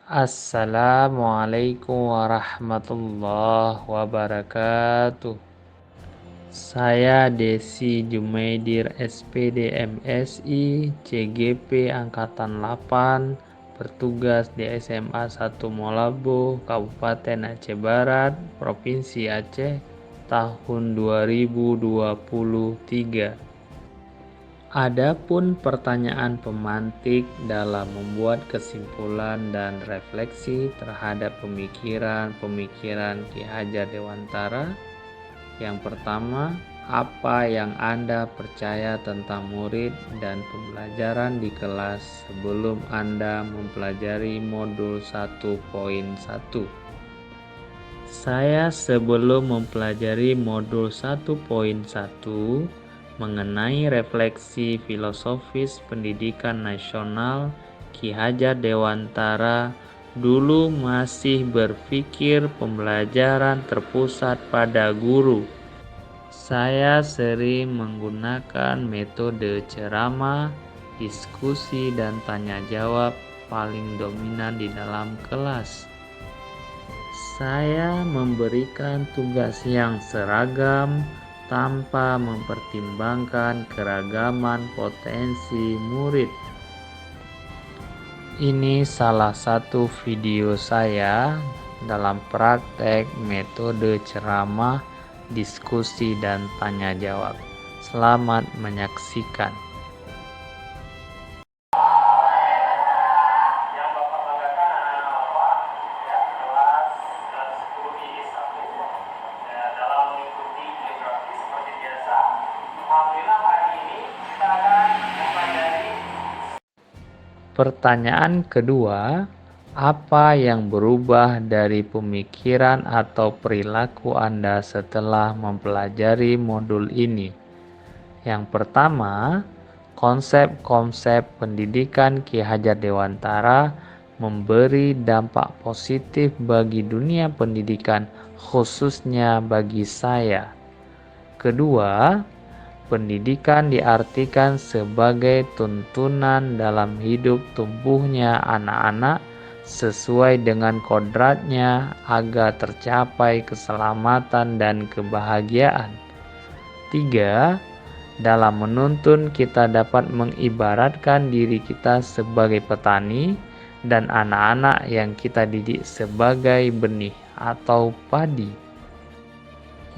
Assalamualaikum warahmatullahi wabarakatuh. Saya Desi Jumaidir SPD MSI CGP Angkatan 8 bertugas di SMA 1 Molabo, Kabupaten Aceh Barat, Provinsi Aceh tahun 2023. Adapun pertanyaan pemantik dalam membuat kesimpulan dan refleksi terhadap pemikiran-pemikiran Ki Hajar Dewantara. Yang pertama, apa yang Anda percaya tentang murid dan pembelajaran di kelas sebelum Anda mempelajari modul 1.1? Saya sebelum mempelajari modul 1.1 mengenai refleksi filosofis pendidikan nasional, Ki Hajar Dewantara dulu masih berpikir pembelajaran terpusat pada guru. Saya sering menggunakan metode ceramah, diskusi, dan tanya jawab paling dominan di dalam kelas. Saya memberikan tugas yang seragam tanpa mempertimbangkan keragaman potensi murid. Ini salah satu video saya dalam praktek metode ceramah, diskusi, dan tanya jawab. Selamat menyaksikan. Pertanyaan kedua, apa yang berubah dari pemikiran atau perilaku Anda setelah mempelajari modul ini? Yang pertama, konsep-konsep pendidikan Ki Hajar Dewantara memberi dampak positif bagi dunia pendidikan, khususnya bagi saya. Kedua, pendidikan diartikan sebagai tuntunan dalam hidup tumbuhnya anak-anak sesuai dengan kodratnya agar tercapai keselamatan dan kebahagiaan. 3. Dalam menuntun kita dapat mengibaratkan diri kita sebagai petani dan anak-anak yang kita didik sebagai benih atau padi.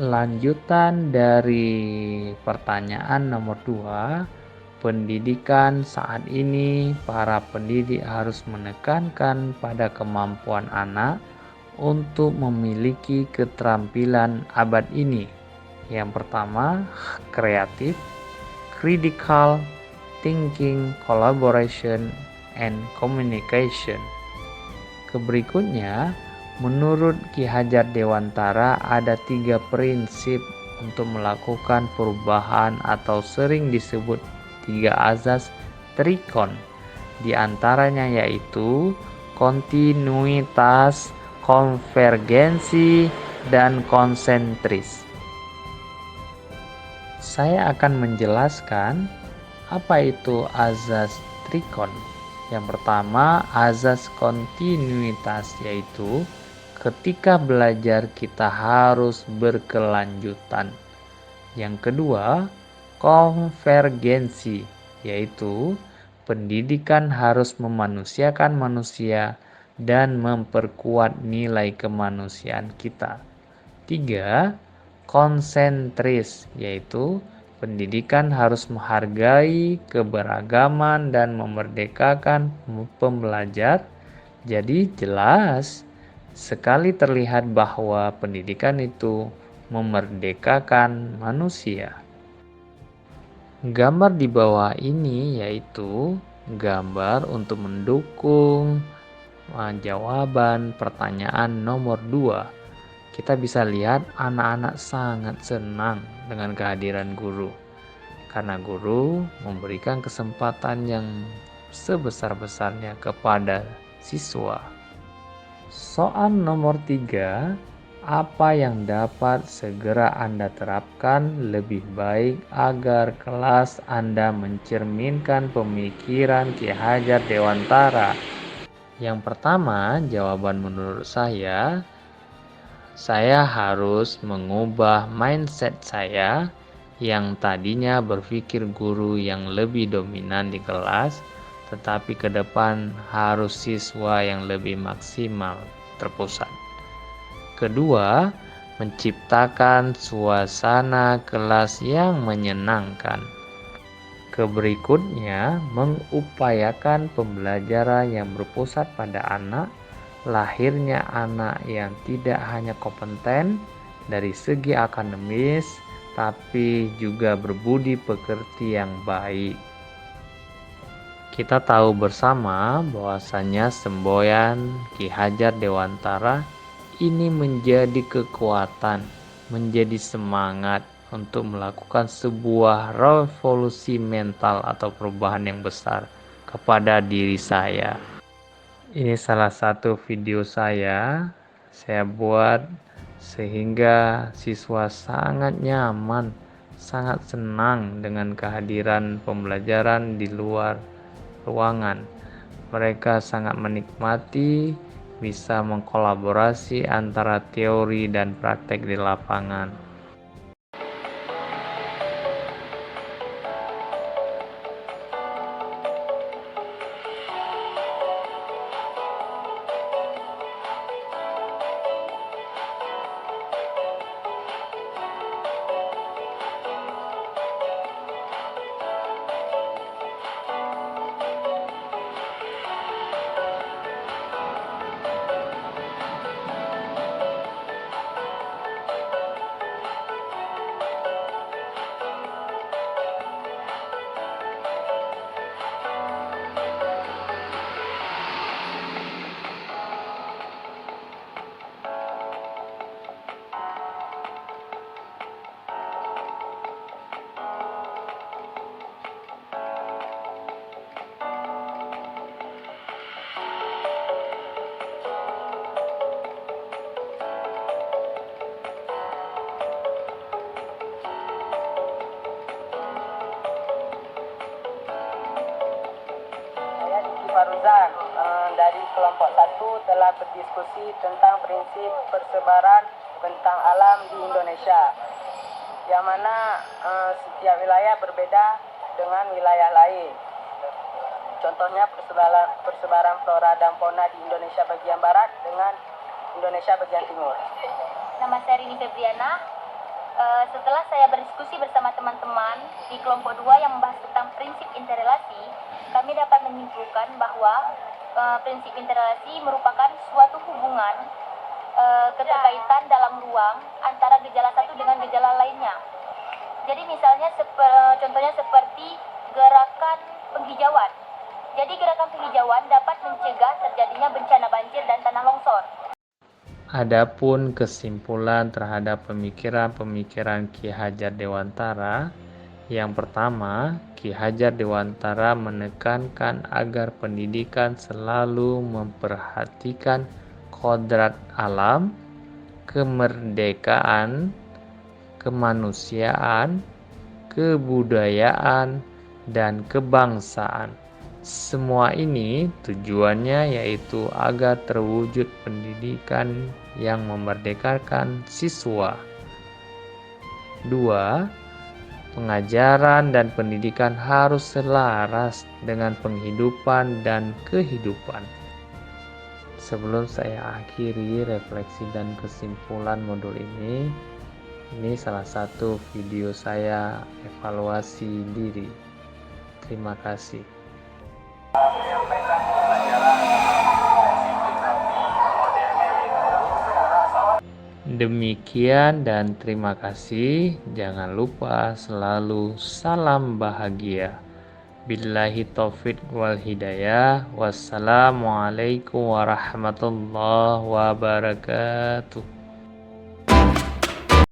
Lanjutan dari pertanyaan nomor 2, pendidikan saat ini para pendidik harus menekankan pada kemampuan anak untuk memiliki keterampilan abad ini. Yang pertama, kreatif, critical thinking, collaboration, and communication. Berikutnya, menurut Ki Hajar Dewantara ada 3 prinsip untuk melakukan perubahan atau sering disebut 3 azas trikon. Di antaranya yaitu kontinuitas, konvergensi, dan konsentris. Saya akan menjelaskan apa itu azas trikon. Yang pertama, azas kontinuitas, yaitu ketika belajar kita harus berkelanjutan. Yang kedua, konvergensi, yaitu pendidikan harus memanusiakan manusia dan memperkuat nilai kemanusiaan kita. 3. Konsentris, yaitu pendidikan harus menghargai keberagaman dan memerdekakan pembelajar. Jadi jelas sekali terlihat bahwa pendidikan itu memerdekakan manusia. Gambar di bawah ini yaitu gambar untuk mendukung jawaban pertanyaan nomor 2. Kita bisa lihat anak-anak sangat senang dengan kehadiran guru, karena guru memberikan kesempatan yang sebesar-besarnya kepada siswa. Soal nomor 3, apa yang dapat segera Anda terapkan lebih baik agar kelas Anda mencerminkan pemikiran Ki Hajar Dewantara? Yang pertama, jawaban menurut saya harus mengubah mindset saya yang tadinya berpikir guru yang lebih dominan di kelas, tetapi ke depan harus siswa yang lebih maksimal terpusat. Kedua, menciptakan suasana kelas yang menyenangkan. Berikutnya, mengupayakan pembelajaran yang berpusat pada anak, lahirnya anak yang tidak hanya kompeten dari segi akademis, tapi juga berbudi pekerti yang baik. Kita tahu bersama bahwasanya semboyan Ki Hajar Dewantara ini menjadi kekuatan, menjadi semangat untuk melakukan sebuah revolusi mental atau perubahan yang besar kepada diri saya. Ini salah satu video saya buat sehingga siswa sangat nyaman, sangat senang dengan kehadiran pembelajaran di luar ruangan. Mereka sangat menikmati bisa mengkolaborasi antara teori dan praktek di lapangan. Faruzan dari kelompok 1 telah berdiskusi tentang prinsip persebaran bentang alam di Indonesia, yang mana setiap wilayah berbeda dengan wilayah lain. Contohnya persebaran flora dan fauna di Indonesia bagian barat dengan Indonesia bagian timur. Nama saya Rini Febriana. Setelah saya berdiskusi bersama teman-teman di kelompok 2 yang membahas tentang prinsip interrelasi, kami dapat menyimpulkan bahwa prinsip interrelasi merupakan suatu hubungan keterkaitan dalam ruang antara gejala satu dengan gejala lainnya. Jadi misalnya contohnya seperti gerakan penghijauan. Jadi gerakan penghijauan dapat mencegah terjadinya bencana banjir dan tanah longsor. Adapun kesimpulan terhadap pemikiran-pemikiran Ki Hajar Dewantara, yang pertama, Ki Hajar Dewantara menekankan agar pendidikan selalu memperhatikan kodrat alam, kemerdekaan, kemanusiaan, kebudayaan, dan kebangsaan. Semua ini tujuannya yaitu agar terwujud pendidikan yang memerdekakan siswa. 2. Pengajaran dan pendidikan harus selaras dengan penghidupan dan kehidupan. Sebelum saya akhiri refleksi dan kesimpulan modul ini salah satu video saya evaluasi diri. Terima kasih. Demikian dan terima kasih. Jangan lupa selalu salam bahagia. Billahi taufiq wal hidayah. Wassalamualaikum warahmatullahi wabarakatuh.